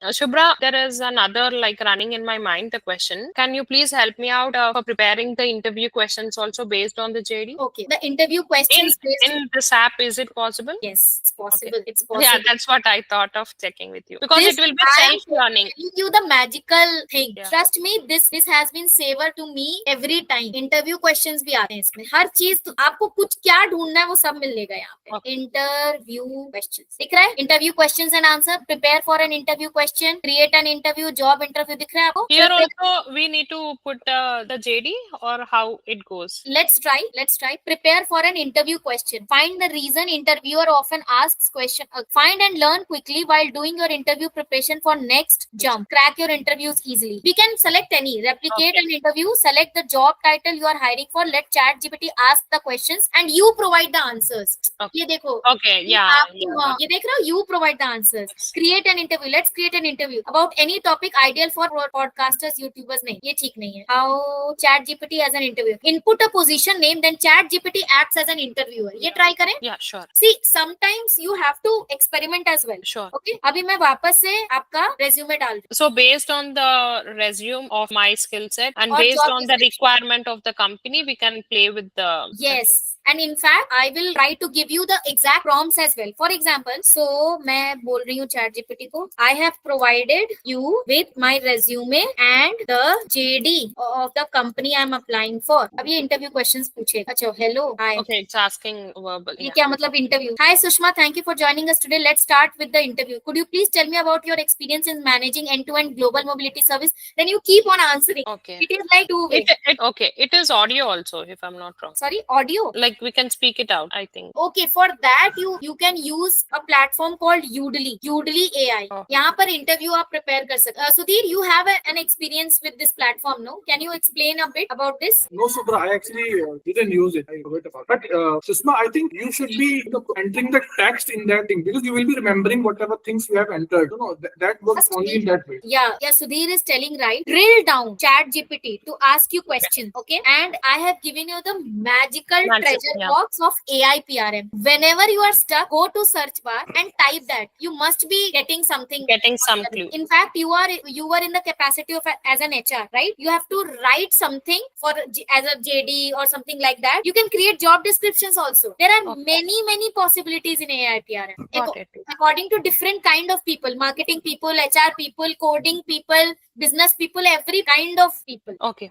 Shubhra, there is another like running in my mind the question. Can you please help me out for preparing the interview questions also based on the JD? Okay, the interview In questions based. in this app, is it possible? Yes, it's Okay. possible. It's Yeah, possible. that's what I thought of checking with you because it This will be I am self-learning. telling you the magical thing. Yeah. Trust me, this has been saver to me every time. Interview questions भी आते हैं इसमें, हर चीज तो आपको कुछ क्या ढूंढना है वो सब मिलेगा यहाँ पे। Okay. इंटरव्यू क्वेश्चंस दिख रहा है, interview questions and answer, prepare for an interview question, create an interview, job interview दिख रहा है आपको? Here also we need to put the JD or how it goes. Let's try. Let's try. Prepare for an interview question. Find the reason interviewer often asks question. Find and learn quickly while doing your interview preparation for next jump. Crack your interviews easily. We can select any. Replicate Okay. an interview. Select the job title you are hiring for. Let ChatGPT ask the questions and you provide the answers. Okay. ये देखो, Okay. ये Yeah. आपको, हाँ, ये देख रहे हो, you provide the answers. Create an interview. Let's create an interview about any topic ideal for podcasters, YouTubers. नहीं, ये ठीक नहीं है. How ChatGPT as an interview. Input a position name, then ChatGPT acts as an interviewer. ये try करें. Yeah. Sure. See, sometimes you have to experiment as well. Sure. Okay. अभी मैं वापस से आपका resume डाल दूँ. So based on the resume of my skill set and Or based job on the description. requirement of the company, we can play with the. Yes. And in fact, I will try to give you the exact prompts as well. For example, so मैं बोल रही हूँ ChatGPT को, I have provided you with my resume and the JD of the company I am applying for. अब ये interview questions पूछे. अच्छा, hello, hi. Okay, it's asking verbal. ये Yeah. क्या मतलब interview? Hi Sushma, thank you for joining us today. Let's start with the interview. Could you please tell me about your experience in managing end-to-end global mobility service? Then you keep on answering. Okay. It is like two-way. Okay. It is audio also, if I'm not wrong. Sorry, audio. Like we can speak it out, I think. Okay, for that you can use a platform called Udemy AI. Oh. यहाँ पर interview आप prepare कर सकते. Sudhir, you have an experience with this platform, no? Can you explain a bit about this? No, Subra, I actually didn't use it. I forgot about it. But Sushma, I think you should be entering the text in that thing because you will be remembering whatever things you have entered. That works Just only in that way. Yeah, Sudhir is telling right. Drill down ChatGPT to ask you questions, okay? And I have given you the magical treasure yeah. box of AI PRM. Whenever you are stuck, go to search bar and type that. You must be getting something. Getting some clue. In fact, you were in the capacity of as an HR, right? You have to write something for as a JD or something like that. You can create job descriptions also. There are many possibilities in AI PRM. Got it. According to different kind of people, marketing people, HR people, coding people, business people, every kind of people. Okay.